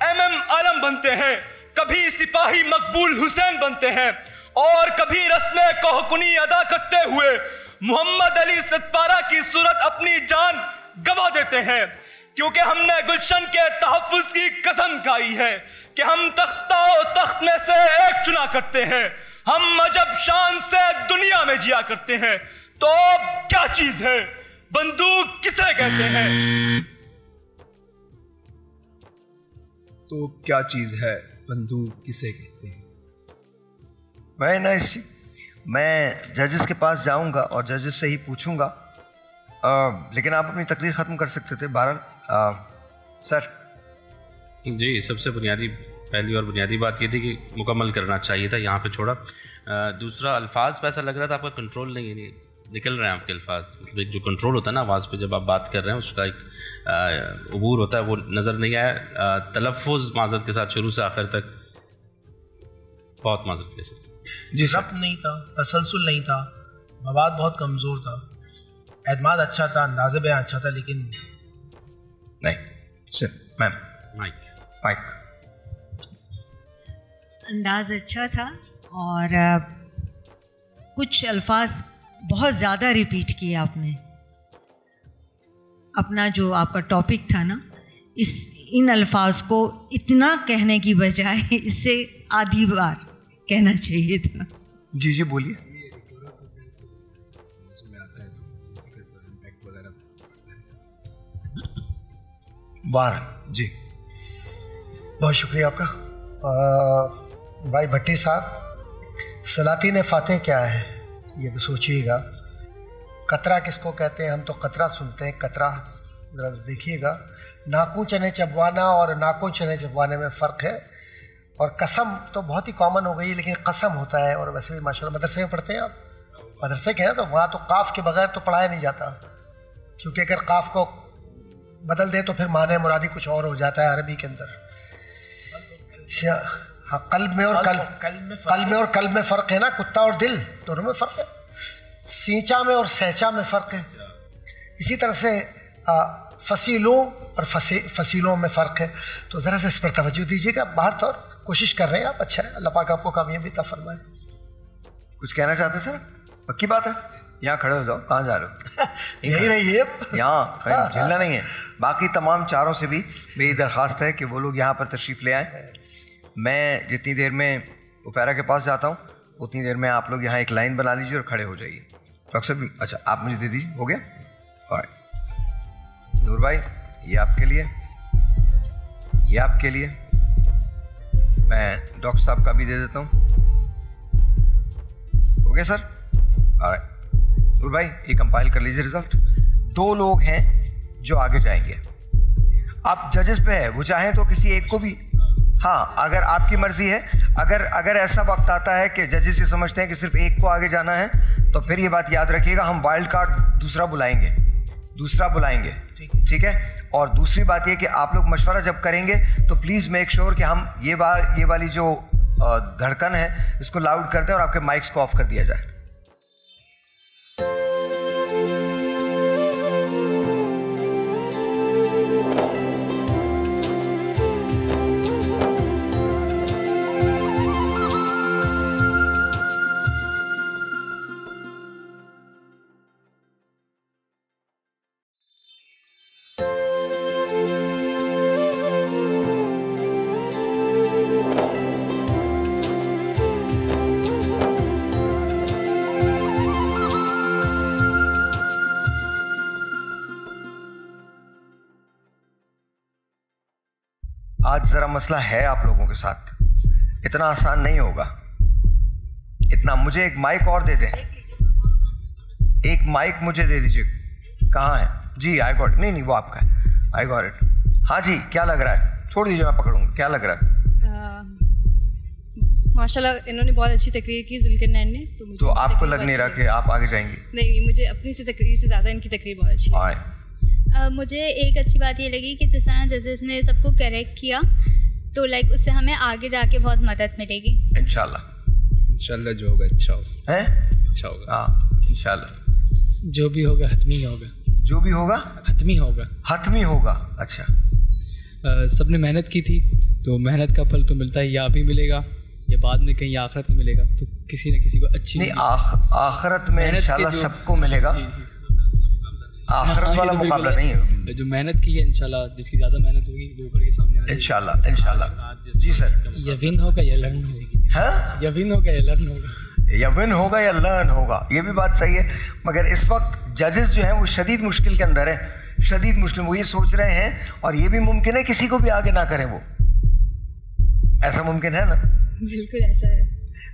MM आलम बनते हैं, कभी सिपाही मकबूल हुसैन बनते हैं और कभी रस्म कोहकुनी अदा करते हुए मोहम्मद अली सतपारा की सूरत अपनी जान गवा देते हैं, क्योंकि हमने गुलशन के तहफ़्फ़ुज़ की कसम खाई है कि हम तख्ता और तख्त में से एक चुना करते हैं। हम अजब शान से दुनिया में जिया करते हैं। तो क्या चीज है बंदूक किसे कहते हैं? तो क्या चीज है बंदूक किसे कहते हैं? वेरी नाइस जी। मैं जजेस के पास जाऊंगा और जजेस से ही पूछूंगा, लेकिन आप अपनी तकरीर ख़त्म कर सकते थे। बहरहाल सर। जी, सबसे बुनियादी पहली और बुनियादी बात ये थी कि मुकम्मल करना चाहिए था, यहाँ पे छोड़ा। दूसरा, अल्फाज पे ऐसा लग रहा था आपका कंट्रोल नहीं निकल रहे हैं आपके अल्फाज, मतलब एक जो कंट्रोल होता है ना आवाज़ पे जब आप बात कर रहे हैं उसका एक अबूर होता है, वो नज़र नहीं आया। तलफ़ुज़ माज़रत के साथ शुरू से आखिर तक बहुत माज़रत के साथ जी, रब्त नहीं था, तसलसल नहीं था, मवाद बहुत कमज़ोर था, एतमाद अच्छा था, अंदाज़े बयां अच्छा था, लेकिन नहीं। सिर्फ मैम माइक अंदाज़ अच्छा था और कुछ अल्फाज बहुत ज़्यादा रिपीट किए आपने। अपना जो आपका टॉपिक था ना, इन अल्फाज को इतना कहने की बजाय इससे आधी बार कहना चाहिए था। जी जी बोलिए। बार जी, बहुत शुक्रिया आपका। भाई भट्टी साहब, सलातीन फ़ातिह क्या है ये तो सोचिएगा। कतरा किसको कहते हैं? हम तो कतरा सुनते हैं, कतरा ज़रा देखिएगा। नाकू चने चबवाना और नाकू चने चबवाने में फ़र्क है। और कसम तो बहुत ही कॉमन हो गई, लेकिन कसम होता है। और वैसे भी माशाल्लाह मदरसे में पढ़ते हैं आप, मदरसे के हैं तो वहाँ तो काफ के बगैर तो पढ़ाया नहीं जाता, क्योंकि अगर काफ को बदल दें तो फिर माने मुरादी कुछ और हो जाता है अरबी के अंदर। हाँ, कल्ब में और कल्ब में फ़र्क है ना, कुत्ता और दिल दोनों में फ़र्क है। सींचा में और सैचा में फ़र्क है। इसी तरह से फसीलों और फसीलों में फ़र्क है। तो ज़रा से इस पर तवज्जो दीजिएगा। बाहर तो कोशिश कर रहे हैं आप, अच्छा है, अल्लाह पाक आपको कामयाबी अता फरमाए। कुछ कहना चाहते हैं सर? पक्की बात है, यहाँ खड़े हो जाओ, कहाँ जा रहे हो? यही रहिए, यहाँ झेलना नहीं है। बाकी तमाम चारों से भी मेरी दरख्वास्त है कि वो लोग यहाँ पर तशरीफ़ ले आएँ। मैं जितनी देर में उपैरा के पास जाता हूँ उतनी देर में आप लोग यहाँ एक लाइन बना लीजिए और खड़े हो जाइए। डॉक्टर साहब, अच्छा आप मुझे दे दीजिए, हो गया? ऑलराइट। नूर भाई, ये आपके लिए, ये आपके लिए। मैं डॉक्टर साहब का भी दे देता हूँ। हो गया सर? ऑलराइट। नूर भाई, ये कंपाइल कर लीजिए रिजल्ट। 2 लोग हैं जो आगे जाएंगे। आप जजेस पे है, वो चाहें तो किसी एक को भी, हाँ अगर आपकी मर्जी है। अगर ऐसा वक्त आता है कि जजेस ये समझते हैं कि सिर्फ एक को आगे जाना है, तो फिर ये बात याद रखिएगा, हम वाइल्ड कार्ड दूसरा बुलाएंगे, ठीक है? और दूसरी बात ये कि आप लोग मशवरा जब करेंगे तो प्लीज़ मेक श्योर कि हम ये वाली जो धड़कन है इसको लाउड कर दें और आपके माइक्स को ऑफ कर दिया जाए। आज ज़रा मसला है आप लोगों के साथ, इतना आसान नहीं होगा। इतना मुझे एक माइक और दे दें, एक माइक मुझे दे दीजिए। कहाँ है जी? आई गॉट, नहीं वो आपका है, आई गॉट इट। हाँ जी, क्या लग रहा है? छोड़ दीजिए, मैं पकड़ूंगा। क्या लग रहा है? माशाल्लाह इन्होंने बहुत अच्छी तकरीर की जुल्करनैन ने, तो मुझे तो आपको लग नहीं रहा कि आप आगे जाएंगी? नहीं, मुझे अपनी से तकरीर से ज़्यादा इनकी तकरीर बहुत अच्छी है। मुझे एक अच्छी बात ये लगी कि जिस तरह जजेस ने सबको करेक्ट किया, तो लाइक उससे हमें आगे जाके बहुत मदद मिलेगी। इंशाल्लाह जो होगा अच्छा होगा, हैं? अच्छा होगा, हाँ इंशाल्लाह। जो भी होगा हतमी होगा, जो भी होगा हतमी होगा, हतमी होगा। अच्छा, सबने मेहनत की थी तो मेहनत का फल तो मिलता है, या अभी मिलेगा या बाद में कहीं आखिरत में मिलेगा। तो किसी न किसी को अच्छी नहीं, आखिरत में इंशाल्लाह सबको मिलेगा। आखिरत वाला मुकाबला नहीं है। जो मेहनत की है इंशाल्लाह, जिसकी ज़्यादा मेहनत होगी वो ऊपर के सामने आ जाएगी इंशाल्लाह। जी सर, या विन होगा या लर्न होगी। हाँ, या विन होगा या लर्न होगा, या विन होगा या लर्न होगा, ये भी बात सही है। मगर इस वक्त जजेस जो हैं वो शदीद मुश्किल के अंदर है, शदीद मुश्किल। वो ये सोच रहे हैं, और ये भी मुमकिन है किसी को भी आगे ना करें, वो ऐसा मुमकिन है ना? बिल्कुल ऐसा है।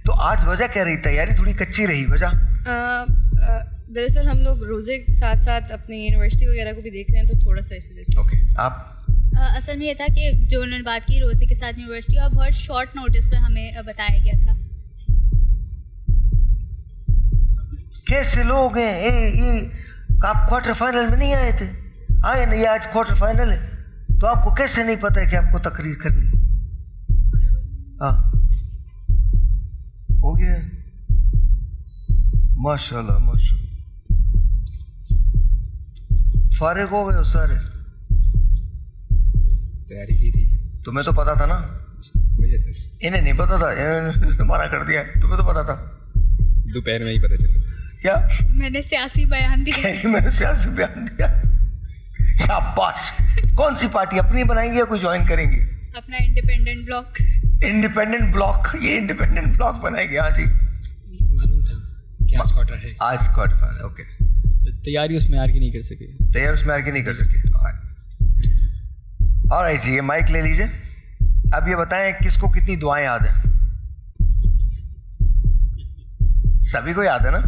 तो आज वजह क्या रही? तैयारी थोड़ी कच्ची रही, वजह दरअसल हम लोग रोज़े साथ साथ अपनी यूनिवर्सिटी वगैरह को भी देख रहे हैं, तो थोड़ा सा इसी से। ओके, आप? असल में ये था कि जो उन्होंने बात की रोज़े के साथ यूनिवर्सिटी, और बहुत शॉर्ट नोटिस पर हमें बताया गया था। कैसे लोग हैं ये आप क्वार्टर फाइनल में नहीं आए थे? आए नहीं, आज क्वार्टर फाइनल है, तो आपको कैसे नहीं पता है कि आपको तकरीर करनी? हाँ, हो गया, माशाल्लाह माशाल्लाह, फारिग हो गए हो सारे? तैयारी की थी। तुम्हें तो पता था ना? मुझे इन्हें नहीं पता था, इन्होंने मना कर दिया। तुम्हें तो पता था? दोपहर में ही पता चला। क्या? मैंने सियासी बयान दिया। मैंने सियासी बयान दिया, शाबाश। कौन सी पार्टी, अपनी बनाएंगे या कोई ज्वाइन करेंगे? अपना इंडिपेंडेंट ब्लॉक। इंडिपेंडेंट ब्लॉक, ये इंडिपेंडेंट ब्लॉक बनाएंगे। हाँ जी, मालूम था कि आज क्वार्टर है। आज क्वार्टर फाइनल, ओके। तैयारी उसमें आर्गी नहीं कर सके। तैयारी उसमें आर्गी नहीं कर सके। ऑलराइट जी, ये माइक ले लीजिए। अब ये बताएं किसको कितनी दुआएं याद हैं? सभी को याद है ना?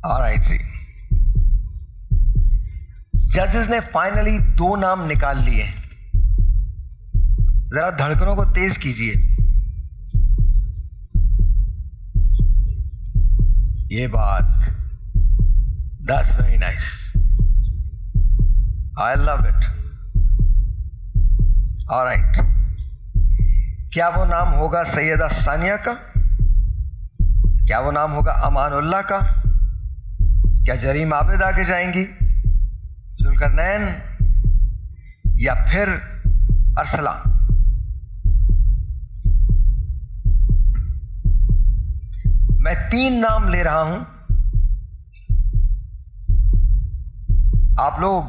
ऑलराइट जी, जजेस ने फाइनली 2 नाम निकाल लिए। जरा धड़कनों को तेज कीजिए। ये बात, that's very nice, I love it. Alright, क्या वो नाम होगा सैयदा सानिया का? क्या वो नाम होगा अमानुल्लाह का? क्या जरीम आबिद आगे जाएंगी, जुल्करनैन, या फिर अरसलान? मैं 3 नाम ले रहा हूं। आप लोग,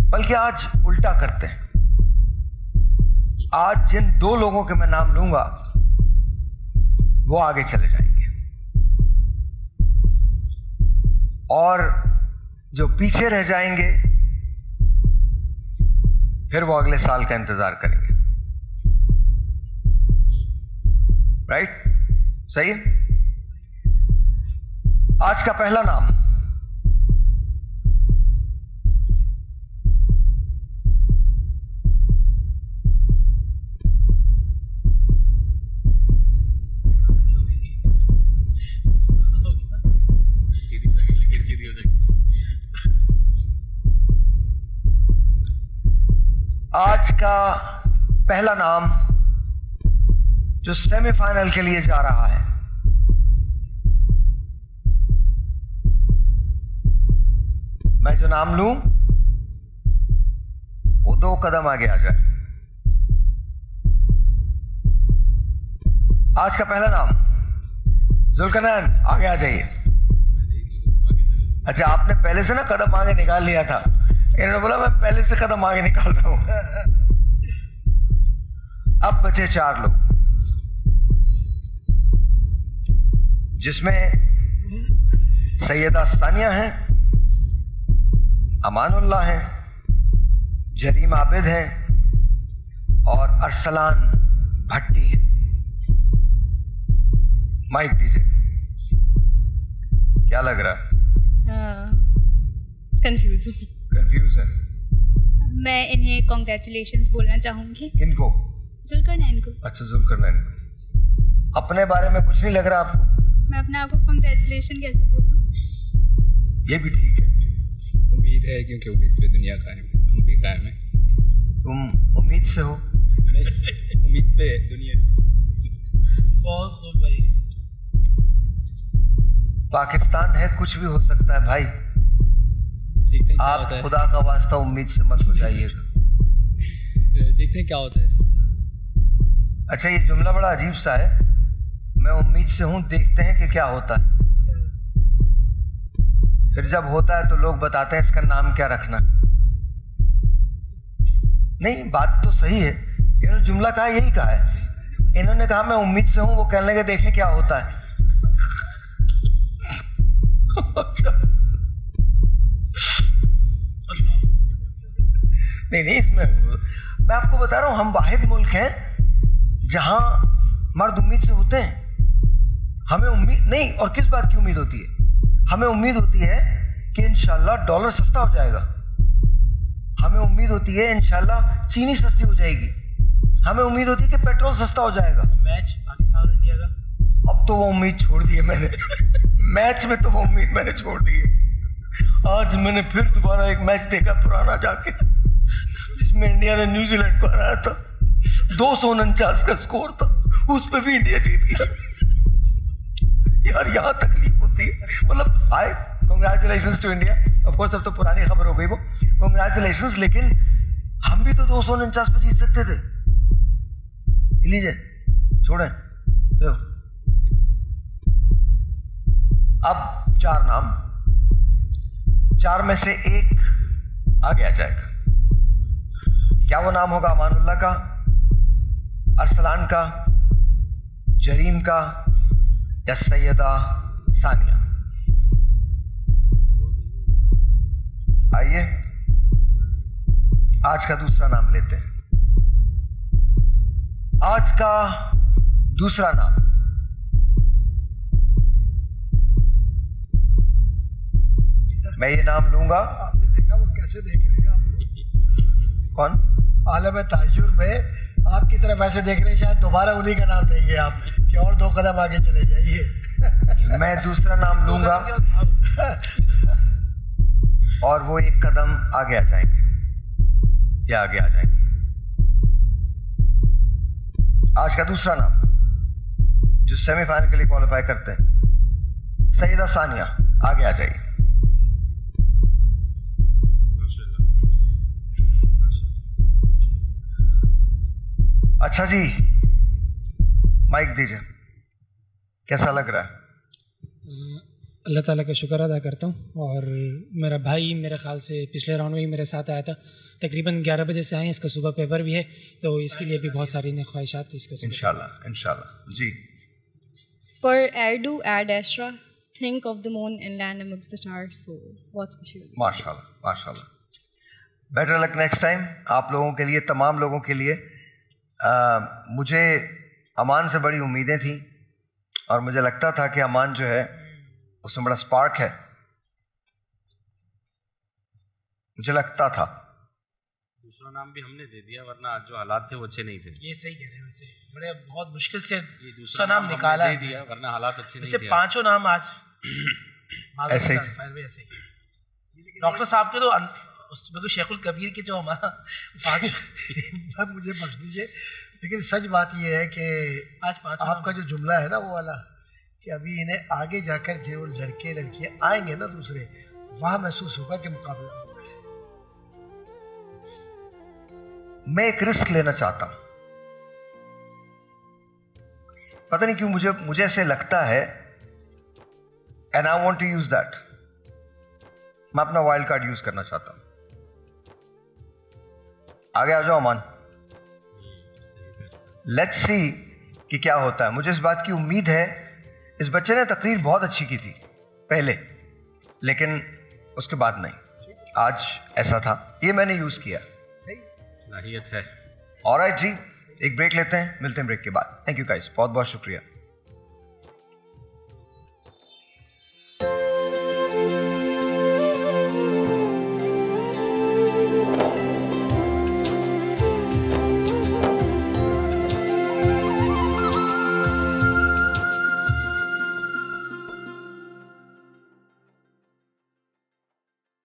बल्कि आज उल्टा करते हैं, आज जिन 2 लोगों के मैं नाम लूंगा वो आगे चले जाएंगे, और जो पीछे रह जाएंगे फिर वो अगले साल का इंतजार करेंगे। राइट? सही है। आज का पहला नाम आज का पहला नाम जो सेमीफाइनल के लिए जा रहा है, मैं जो नाम लूं वो 2 कदम आगे आ जाए। आज का पहला नाम जुल्करनैन, आगे आ जाइए। अच्छा, आपने पहले से ना कदम आगे निकाल लिया था, इन्होंने बोला मैं पहले से कदम आगे निकाल रहा हूं। अब बचे 4 लोग, जिसमें सैयदा सानिया हैं, अमानुल्लाह हैं, जरीम आबिद हैं और अरसलान भट्टी हैं। माइक दीजिए। क्या लग रहा है? कंफ्यूज है। मैं इन्हें कॉन्ग्रेचुलेशंस बोलना चाहूंगी। किनको? जुल्करनैन को। अच्छा, जुल्करनैन। अपने बारे में कुछ नहीं लग रहा आपको? मैं अपने आप को कॉन्ग्रेचुलेशन कैसे बोलूं? ये भी ठीक है। उम्मीद है, क्योंकि उम्मीद पे दुनिया कायम है, हम भी कायम है। तुम उम्मीद से हो? उम्मीद पे दुनिया। बहुत खूब भाई। पाकिस्तान है, कुछ भी हो सकता है भाई। आप खुदा का वास्ता उम्मीद से मत हो जाइएगा। देखते हैं क्या होता है। अच्छा, ये जुमला बड़ा अजीब सा है, मैं उम्मीद से हूं, देखते हैं कि क्या होता है। फिर जब होता है तो लोग बताते हैं इसका नाम क्या रखना। नहीं, बात तो सही है, इन्होंने जुमला कहा यही कहा है। इन्होंने कहा मैं उम्मीद से हूं, वो कहने लगे देखें क्या होता है। अच्छा, नहीं, इसमें मैं आपको बता रहा हूं, हम वाहिद मुल्क हैं जहां मर्द उम्मीद से होते हैं। हमें उम्मीद नहीं, और किस बात की उम्मीद होती है? हमें उम्मीद होती है कि इंशाल्लाह डॉलर सस्ता हो जाएगा, हमें उम्मीद होती है इंशाल्लाह चीनी सस्ती हो जाएगी, हमें उम्मीद होती है कि पेट्रोल सस्ता हो जाएगा। मैच पाकिस्तान और इंडिया का, अब तो वो उम्मीद छोड़ दी है मैंने मैच में तो वो उम्मीद मैंने छोड़ दी है। आज मैंने फिर दोबारा एक मैच देखा पुराना जाके, जिसमें इंडिया ने न्यूजीलैंड को हराया था, 249 का स्कोर था, उस पर भी इंडिया जीत गया। यार यहाँ तकलीफ होती है, मतलब hi congratulations to India, of course अब तो पुरानी खबर हो गई वो, कांग्रेचुलेशंस, लेकिन हम भी तो 249 पे जीत सकते थे। लीजिए छोड़ें। अब 4 नाम, 4 में से एक आगे आ जाएगा। क्या वो नाम होगा अमानुल्लाह का, अरसलान का, जरीम का या सैयदा सानिया? आइए आज का दूसरा नाम लेते हैं। आज का दूसरा नाम मैं ये नाम लूंगा। आपने देखा वो कैसे देख रहे हैं आप? कौन? आलम ताजुर में आपकी तरफ ऐसे देख रहे हैं, शायद दोबारा उन्हीं का नाम लेंगे आप कि और 2 कदम आगे चले जाइए। मैं दूसरा नाम लूंगा और वो 1 कदम आगे आ जाएंगे या आगे आ जाएंगे। आज का दूसरा नाम जो सेमीफाइनल के लिए क्वालिफाई करते हैं, सैयदा सानिया, आगे आ जाइए। अच्छा जी, माइक दीजिए। कैसा लग रहा है? अल्लाह ताला का शुक्र अदा करता हूँ, और मेरा भाई मेरे ख्याल से पिछले राउंड में ही मेरे साथ आया था, तकरीबन 11 बजे से आए हैं। इसका सुबह पेपर भी है, तो इसके लिए भी बहुत सारी ख्वाहिशात थी इसका। इंशाल्लाह इंशाल्लाह जी। For Erdu ad Astra, think of the moon and land amongst the stars. So what's special? माशाल्लाह माशाल्लाह। बेटर लक नेक्स्ट टाइम आप लोगों के लिए, तमाम लोगों के लिए। मुझे अमान से बड़ी उम्मीदें थी और मुझे लगता था कि अमान जो है उसमें बड़ा स्पार्क है, मुझे लगता था। दूसरा नाम भी हमने दे दिया, वरना जो हालात थे वो अच्छे नहीं थे। ये सही कह रहे हैं, वैसे बड़े बहुत मुश्किल से ये दूसरा नाम निकाला दे दिया, वरना हालात अच्छे नहीं थे। 5 नाम आज ऐसे ही डॉक्टर साहब के तो उसमें शेखुल कबीर के जो हमारा 5 मुझे बख्श दीजिए, लेकिन सच बात यह है कि आज 5 आपका जो जुमला है ना वो वाला, कि अभी इन्हें आगे जाकर जो लड़के लड़कियां आएंगे ना दूसरे, वहां महसूस होगा कि मुकाबला हो रहा है। मैं एक रिस्क लेना चाहता हूं, पता नहीं क्यों मुझे ऐसे लगता है, and I want to use that. मैं अपना वाइल्ड कार्ड यूज करना चाहता हूं। आगे आ जाओ अमान, लेट्स सी कि क्या होता है। मुझे इस बात की उम्मीद है, इस बच्चे ने तकरीर बहुत अच्छी की थी पहले, लेकिन उसके बाद नहीं। आज ऐसा था, ये मैंने यूज किया। सही सलाहियत है। ऑलराइट जी, एक ब्रेक लेते हैं, मिलते हैं ब्रेक के बाद। थैंक यू गाइस, बहुत बहुत शुक्रिया।